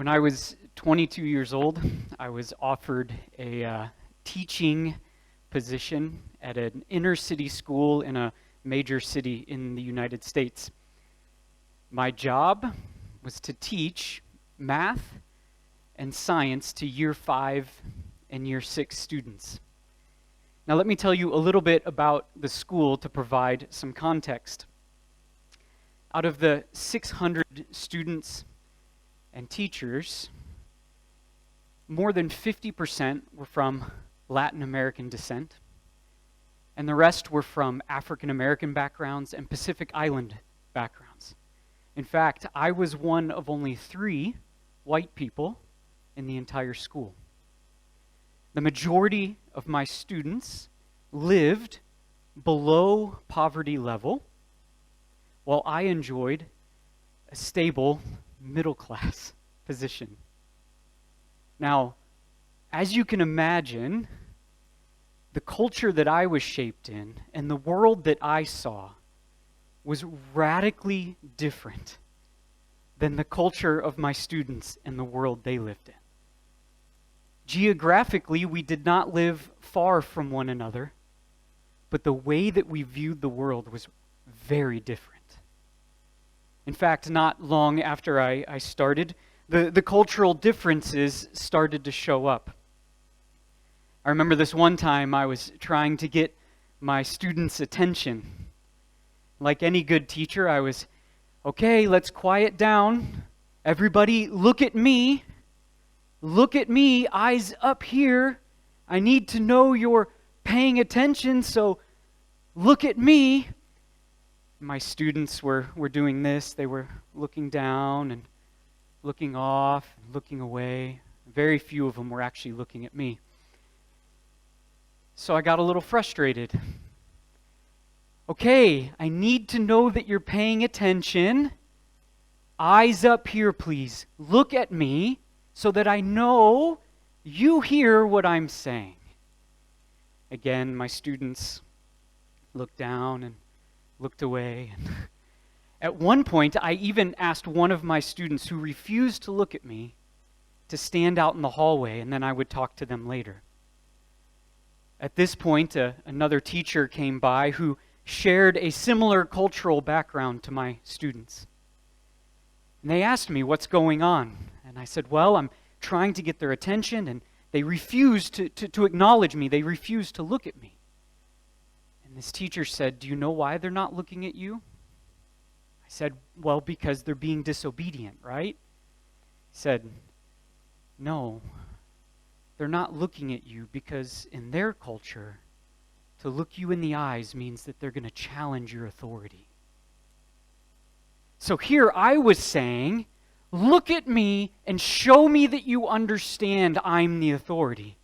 When I was 22 years old, I was offered a teaching position at an inner city school in a major city in the United States. My job was to teach math and science to year 5 and year 6 students. Now let me tell you a little bit about the school to provide some context. Out of the 600 students and teachers, more than 50% were from Latin American descent, and the rest were from African American backgrounds and Pacific Island backgrounds. In fact, I was one of only 3 white people in the entire school. The majority of my students lived below poverty level, while I enjoyed a stable middle-class position. Now, as you can imagine, the culture that I was shaped in and the world that I saw was radically different than the culture of my students and the world they lived in. Geographically, we did not live far from one another, but the way that we viewed the world was very different. In fact, not long after I started, the cultural differences started to show up. I remember this one time I was trying to get my students' attention. Like any good teacher, I was, okay, let's quiet down. Everybody, look at me. Look at me, eyes up here. I need to know you're paying attention, so look at me. My students were doing this. They were looking down and looking off and looking away. Very few of them were actually looking at me. So I got a little frustrated. Okay, I need to know that you're paying attention. Eyes up here, please. Look at me so that I know you hear what I'm saying. Again, my students looked down and looked away. At one point, I even asked one of my students who refused to look at me to stand out in the hallway, and then I would talk to them later. At this point, another teacher came by who shared a similar cultural background to my students. And they asked me, what's going on? And I said, well, I'm trying to get their attention, and they refused to acknowledge me. They refused to look at me. And this teacher said, do you know why they're not looking at you? I said, well, because they're being disobedient, right? He said, no, they're not looking at you because in their culture, to look you in the eyes means that they're going to challenge your authority. So here I was saying, look at me and show me that you understand I'm the authority.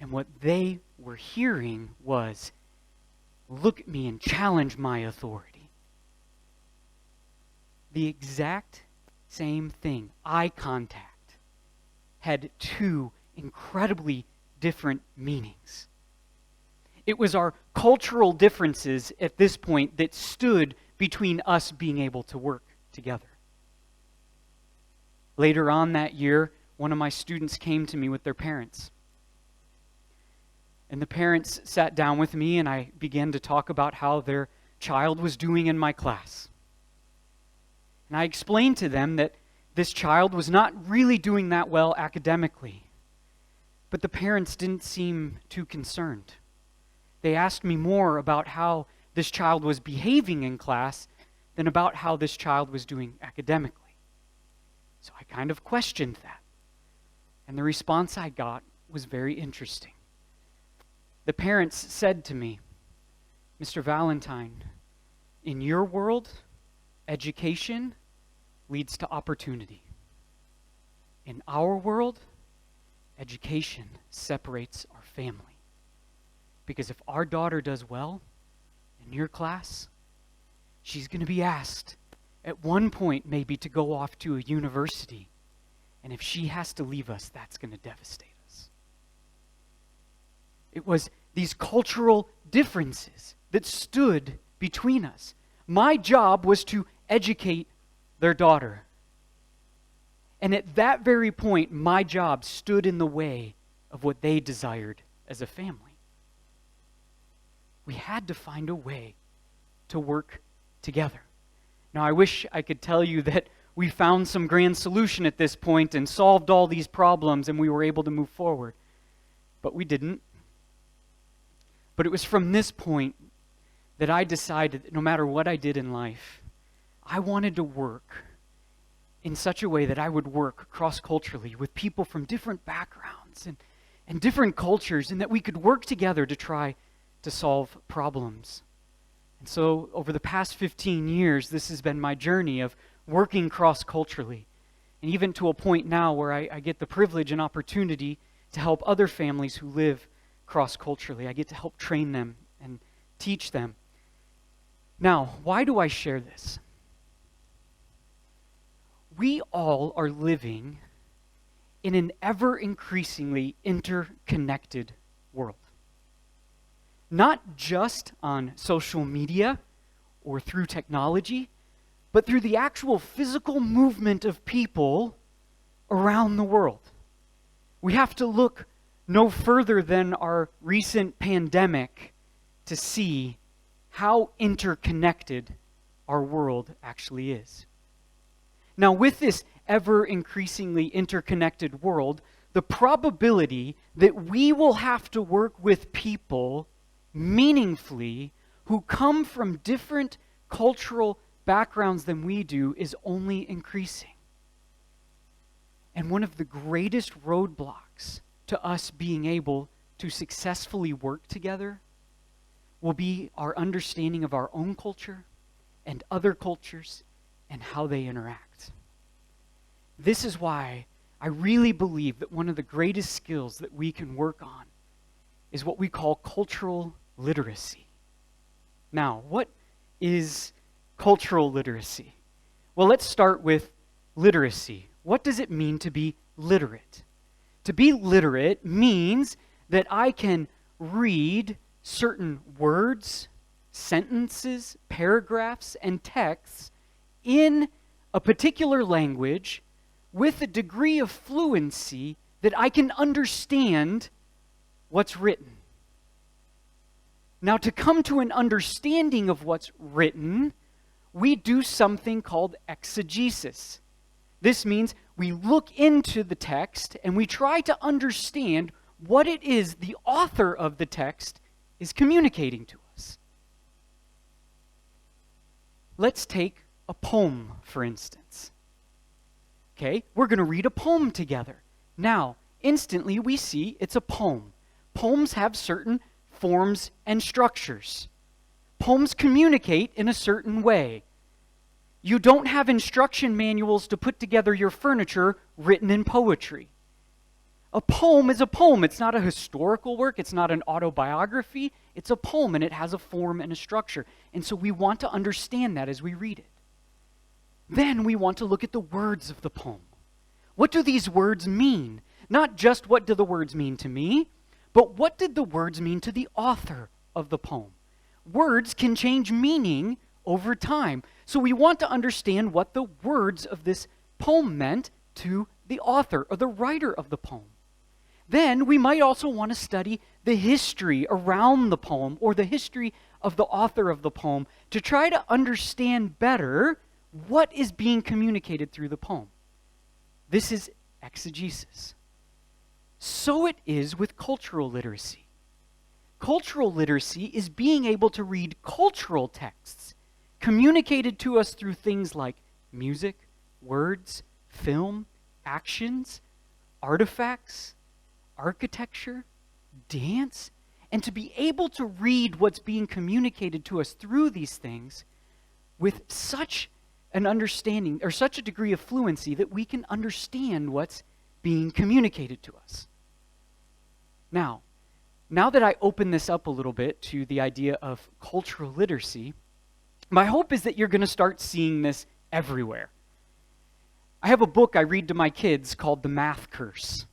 And what they were hearing was, look at me and challenge my authority. The exact same thing, eye contact, had 2 incredibly different meanings. It was our cultural differences at this point that stood between us being able to work together. Later on that year, one of my students came to me with their parents. And the parents sat down with me and I began to talk about how their child was doing in my class. And I explained to them that this child was not really doing that well academically. But the parents didn't seem too concerned. They asked me more about how this child was behaving in class than about how this child was doing academically. So I kind of questioned that. And the response I got was very interesting. The parents said to me, Mr. Valentine, in your world, education leads to opportunity. In our world, education separates our family. Because if our daughter does well in your class, she's going to be asked at one point maybe to go off to a university. And if she has to leave us, that's going to devastate us. It was these cultural differences that stood between us. My job was to educate their daughter. And at that very point, my job stood in the way of what they desired as a family. We had to find a way to work together. Now, I wish I could tell you that we found some grand solution at this point and solved all these problems and we were able to move forward. But we didn't. But it was from this point that I decided that no matter what I did in life, I wanted to work in such a way that I would work cross-culturally with people from different backgrounds and different cultures, and that we could work together to try to solve problems. And so over the past 15 years, this has been my journey of working cross-culturally, and even to a point now where I get the privilege and opportunity to help other families who live cross-culturally. I get to help train them and teach them. Now, why do I share this? We all are living in an ever-increasingly interconnected world. Not just on social media or through technology, but through the actual physical movement of people around the world. We have to look no further than our recent pandemic to see how interconnected our world actually is. Now, with this ever-increasingly interconnected world, the probability that we will have to work with people meaningfully who come from different cultural backgrounds than we do is only increasing. And one of the greatest roadblocks to us being able to successfully work together will be our understanding of our own culture and other cultures and how they interact. This is why I really believe that one of the greatest skills that we can work on is what we call cultural literacy. Now, what is cultural literacy? Well, let's start with literacy. What does it mean to be literate? To be literate means that I can read certain words, sentences, paragraphs, and texts in a particular language with a degree of fluency that I can understand what's written. Now, to come to an understanding of what's written, we do something called exegesis. This means we look into the text and we try to understand what it is the author of the text is communicating to us. Let's take a poem, for instance. Okay, we're going to read a poem together. Now, instantly we see it's a poem. Poems have certain forms and structures. Poems communicate in a certain way. You don't have instruction manuals to put together your furniture written in poetry. A poem is a poem. It's not a historical work. It's not an autobiography. It's a poem, and it has a form and a structure. And so we want to understand that as we read it. Then we want to look at the words of the poem. What do these words mean? Not just what do the words mean to me, but what did the words mean to the author of the poem? Words can change meaning over time. So we want to understand what the words of this poem meant to the author or the writer of the poem. Then we might also want to study the history around the poem or the history of the author of the poem to try to understand better what is being communicated through the poem. This is exegesis. So it is with cultural literacy. Cultural literacy is being able to read cultural texts communicated to us through things like music, words, film, actions, artifacts, architecture, dance, and to be able to read what's being communicated to us through these things with such an understanding or such a degree of fluency that we can understand what's being communicated to us. Now that I open this up a little bit to the idea of cultural literacy, my hope is that you're going to start seeing this everywhere. I have a book I read to my kids called The Math Curse.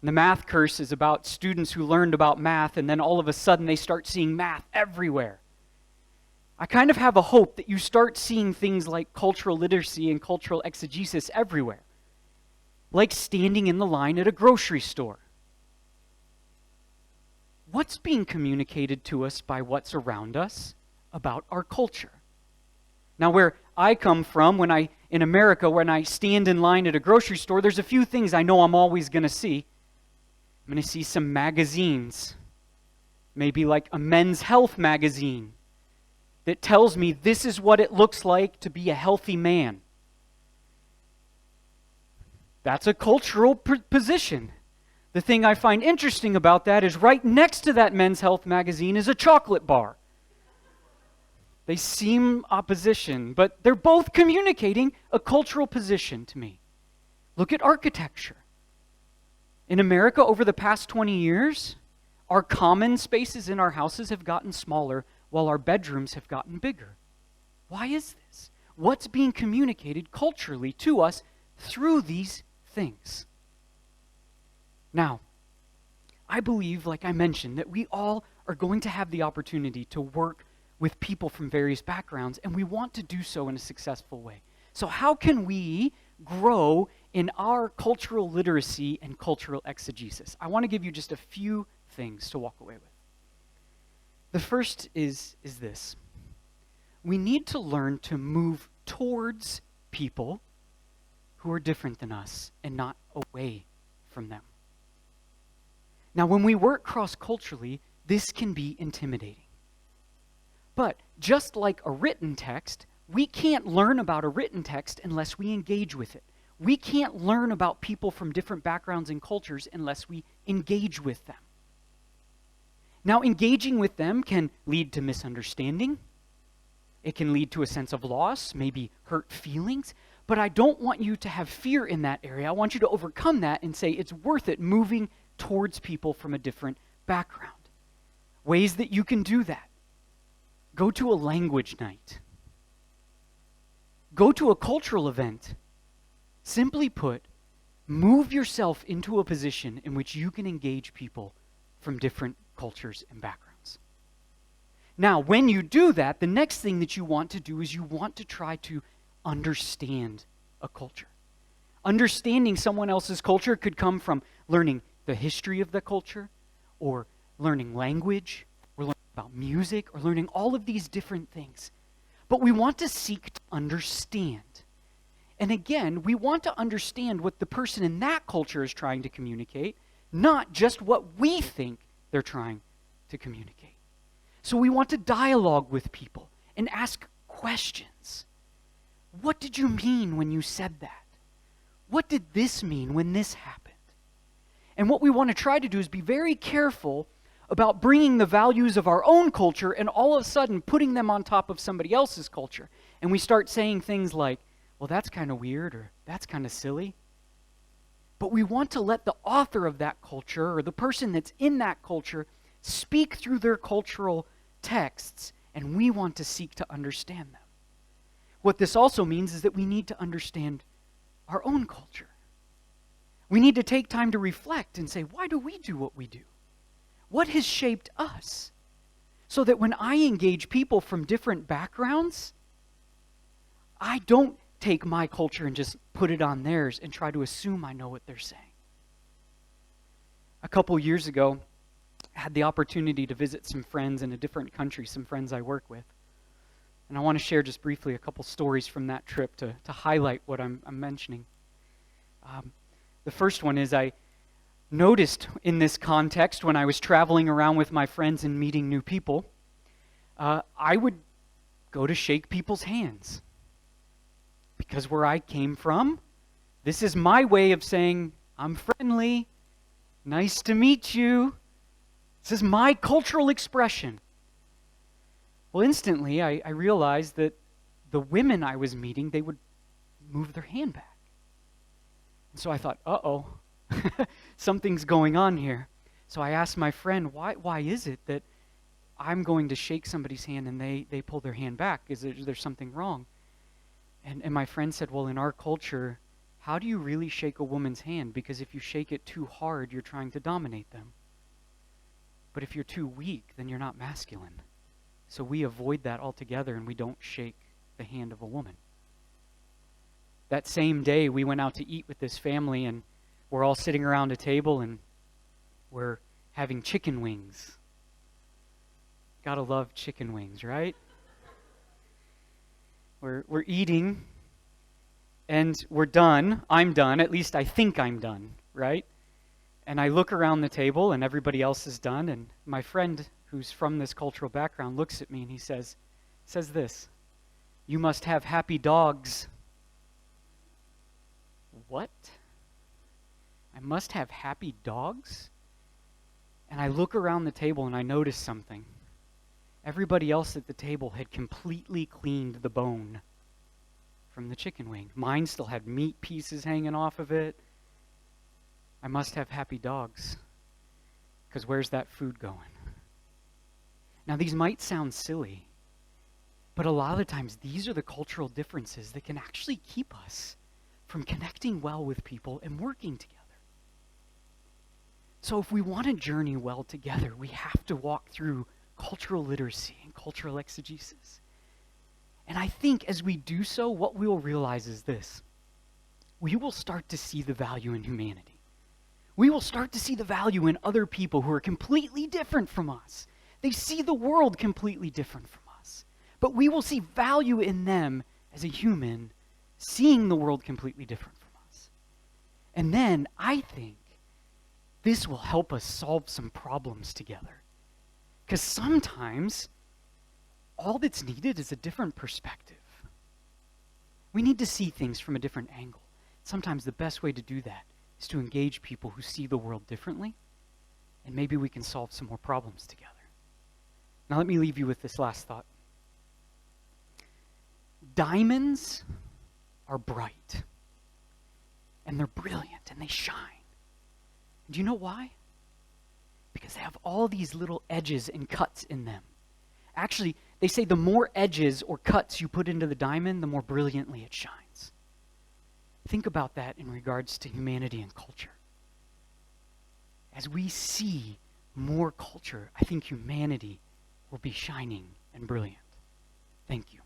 And the Math Curse is about students who learned about math and then all of a sudden they start seeing math everywhere. I kind of have a hope that you start seeing things like cultural literacy and cultural exegesis everywhere. like standing in the line at a grocery store. What's being communicated to us by what's around us about our culture? Now, where I come from, in America, when I stand in line at a grocery store, there's a few things I know I'm always going to see. I'm going to see some magazines, maybe like a men's health magazine that tells me this is what it looks like to be a healthy man. That's a cultural position. The thing I find interesting about that is right next to that men's health magazine is a chocolate bar. They seem opposition, but they're both communicating a cultural position to me. Look at architecture. In America, over the past 20 years, our common spaces in our houses have gotten smaller while our bedrooms have gotten bigger. Why is this? What's being communicated culturally to us through these things? Now, I believe, like I mentioned, that we all are going to have the opportunity to work with people from various backgrounds, and we want to do so in a successful way. So how can we grow in our cultural literacy and cultural exegesis? I want to give you just a few things to walk away with. The first is this. We need to learn to move towards people who are different than us and not away from them. Now, when we work cross-culturally, this can be intimidating. But just like a written text, we can't learn about a written text unless we engage with it. We can't learn about people from different backgrounds and cultures unless we engage with them. Now, engaging with them can lead to misunderstanding. It can lead to a sense of loss, maybe hurt feelings. But I don't want you to have fear in that area. I want you to overcome that and say it's worth it moving towards people from a different background. Ways that you can do that. Go to a language night. Go to a cultural event. Simply put, move yourself into a position in which you can engage people from different cultures and backgrounds. Now, when you do that, the next thing that you want to do is you want to try to understand a culture. Understanding someone else's culture could come from learning the history of the culture, or learning language, or learning about music, or learning all of these different things. But we want to seek to understand. And again, we want to understand what the person in that culture is trying to communicate, not just what we think they're trying to communicate. So we want to dialogue with people and ask questions. What did you mean when you said that? What did this mean when this happened? And what we want to try to do is be very careful about bringing the values of our own culture and all of a sudden putting them on top of somebody else's culture. And we start saying things like, well, that's kind of weird, or that's kind of silly. But we want to let the author of that culture, or the person that's in that culture, speak through their cultural texts, and we want to seek to understand them. What this also means is that we need to understand our own culture. We need to take time to reflect and say, why do we do what we do? What has shaped us? So that when I engage people from different backgrounds, I don't take my culture and just put it on theirs and try to assume I know what they're saying. A couple years ago, I had the opportunity to visit some friends in a different country, some friends I work with. And I want to share just briefly a couple stories from that trip to highlight what I'm mentioning. The first one is I noticed in this context when I was traveling around with my friends and meeting new people, I would go to shake people's hands. Because where I came from, this is my way of saying, I'm friendly, nice to meet you. This is my cultural expression. Well, instantly I realized that the women I was meeting, they would move their hand back. And so I thought, uh-oh, something's going on here. So I asked my friend, why is it that I'm going to shake somebody's hand and they pull their hand back? Is there something wrong? And my friend said, well, in our culture, how do you really shake a woman's hand? Because if you shake it too hard, you're trying to dominate them. But if you're too weak, then you're not masculine. So we avoid that altogether and we don't shake the hand of a woman. that same day, we went out to eat with this family, and we're all sitting around a table, and we're having chicken wings. Gotta love chicken wings, right? We're eating, and we're done. I'm done. At least I think I'm done, right? And I look around the table, and everybody else is done, and my friend who's from this cultural background looks at me, and he says this, "You must have happy dogs." What? I must have happy dogs? And I look around the table and I notice something. Everybody else at the table had completely cleaned the bone from the chicken wing. Mine still had meat pieces hanging off of it. I must have happy dogs, because where's that food going? Now, these might sound silly, but a lot of the times these are the cultural differences that can actually keep us from connecting well with people and working together. So if we want to journey well together, we have to walk through cultural literacy and cultural exegesis. And I think as we do so, what we will realize is this. We will start to see the value in humanity. We will start to see the value in other people who are completely different from us. They see the world completely different from us. But we will see value in them as a human, seeing the world completely different from us. And then I think this will help us solve some problems together. Because sometimes all that's needed is a different perspective. We need to see things from a different angle. Sometimes the best way to do that is to engage people who see the world differently, and maybe we can solve some more problems together. Now let me leave you with this last thought. Diamonds are bright, and they're brilliant, and they shine. Do you know why? Because they have all these little edges and cuts in them. Actually, they say the more edges or cuts you put into the diamond, the more brilliantly it shines. Think about that in regards to humanity and culture. As we see more culture, I think humanity will be shining and brilliant. Thank you.